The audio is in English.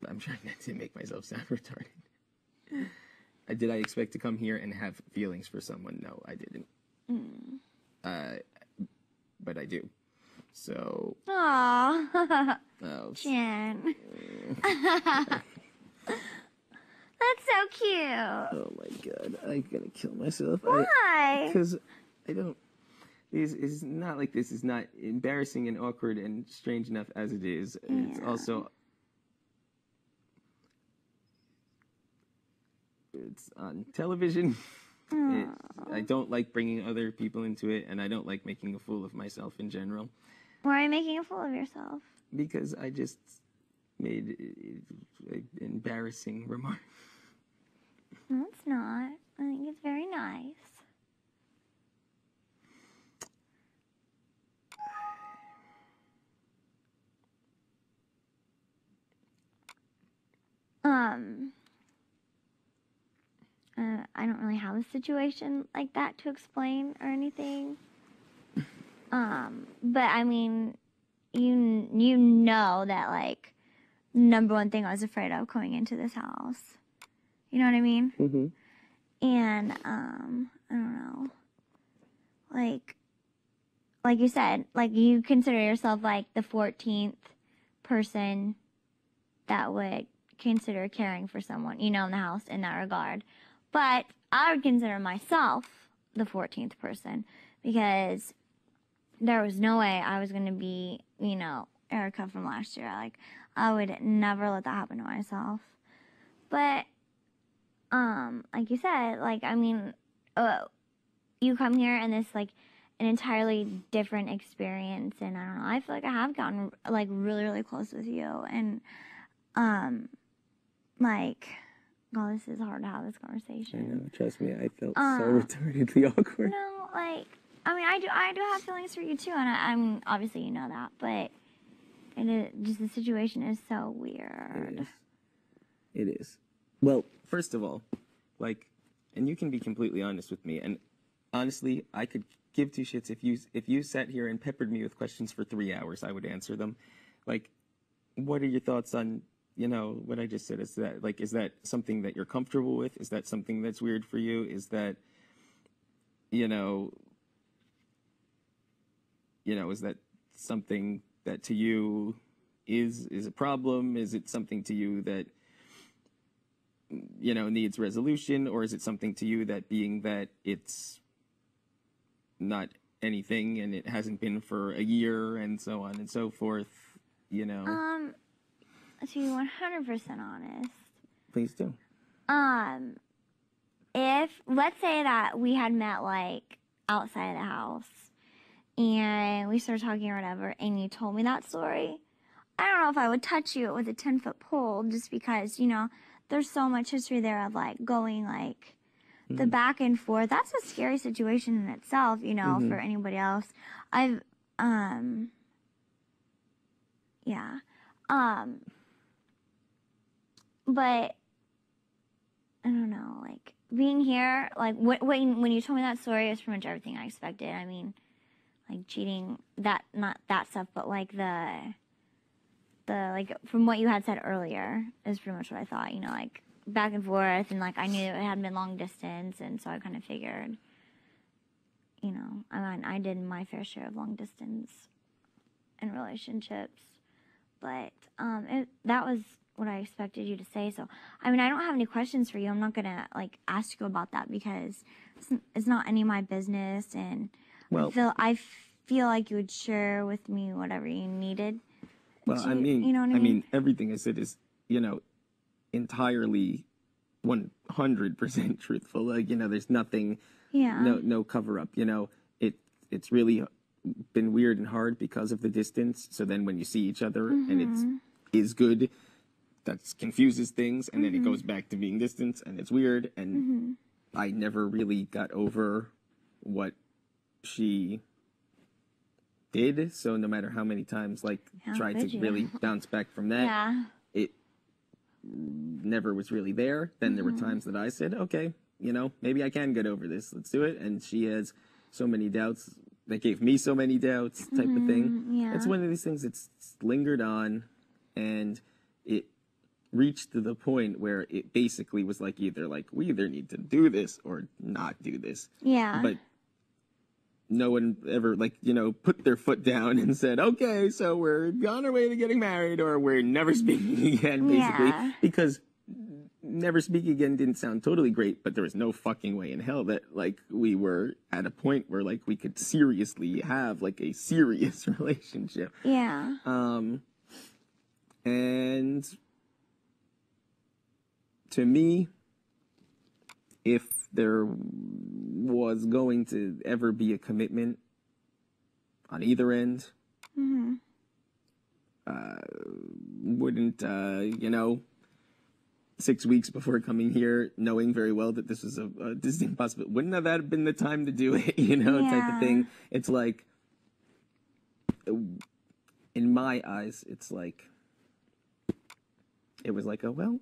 I'm trying not to make myself sound retarded. Did I expect to come here and have feelings for someone? No, I didn't. But I do. So. Aww. Oh, Jen. That's so cute. Oh my god, I'm gonna kill myself. Why? Because I don't. It's not like this is not embarrassing and awkward and strange enough as it is. Yeah. It's also. It's on television. I don't like bringing other people into it, and I don't like making a fool of myself in general. Why are you making a fool of yourself? Because I just made an embarrassing remark. No, it's not. I think it's very nice. I don't really have a situation like that to explain or anything. But I mean, you know that, like, number one thing I was afraid of coming into this house. You know what I mean? Mm-hmm. And, I don't know. Like you said, like, you consider yourself, like, the 14th person that would consider caring for someone, you know, in the house in that regard. But I would consider myself the 14th person because there was no way I was going to be, you know, Erica from last year. Like, I would never let that happen to myself. But, like you said, like, I mean, you come here and it's, like, an entirely different experience. And I don't know, I feel like I have gotten, like, really, really close with you. And, like, oh, this is hard to have this conversation. I know, trust me, I felt so retardedly awkward. No, like, I mean, I do have feelings for you too, and I mean, obviously you know that, but just the situation is so weird. It is. Well, first of all, like, and you can be completely honest with me, and honestly, I could give two shits if you sat here and peppered me with questions for 3 hours, I would answer them. Like, what are your thoughts on, you know, what I just said? Is that something that you're comfortable with? Is that something that's weird for you? Is that, you know, is that something that to you is a problem? Is it something to you that, you know, needs resolution? Or is it something to you that, being that it's not anything and it hasn't been for a year and so on and so forth, you know? To be 100% honest. Please do. If, let's say that we had met, like, outside of the house, and we started talking or whatever, and you told me that story, I don't know if I would touch you with a 10-foot pole, just because, you know, there's so much history there of, like, going, like, the back and forth. That's a scary situation in itself, you know, for anybody else. Yeah. But, I don't know, like, being here, like, when you told me that story, it was pretty much everything I expected. I mean, like, cheating, not that stuff, but, like, like, from what you had said earlier is pretty much what I thought, you know, like, back and forth, and, like, I knew it hadn't been long distance, and so I kind of figured, you know, I mean, I did my fair share of long distance in relationships, but, that was what I expected you to say. So, I mean, I don't have any questions for you. I'm not gonna, like, ask you about that because it's not any of my business, and well, I feel like you would share with me whatever you needed. Well, I mean, you know what I mean? Everything I said is, you know, entirely 100% truthful. Like, you know, there's nothing, no cover up. You know, it's really been weird and hard because of the distance. So then when you see each other and it is good, that confuses things, and then it goes back to being distance, and it's weird. And I never really got over what she did. So no matter how many times, like, tried to really bounce back from that, it never was really there. Then there were times that I said, okay, you know, maybe I can get over this. Let's do it. And she has so many doubts that gave me so many doubts, type of thing. Yeah. It's one of these things that's lingered on, and it reached to the point where it basically was like we either need to do this or not do this. Yeah. But no one ever put their foot down and said, okay, so we're on our way to getting married or we're never speaking again, basically. Yeah. Because never speaking again didn't sound totally great, but there was no fucking way in hell that we were at a point where we could seriously have a serious relationship. Yeah. And to me, if there was going to ever be a commitment on either end, wouldn't 6 weeks before coming here, knowing very well that this was a distinct possibility, wouldn't have that been the time to do it, type of thing. It's in my eyes, it's it was oh, well,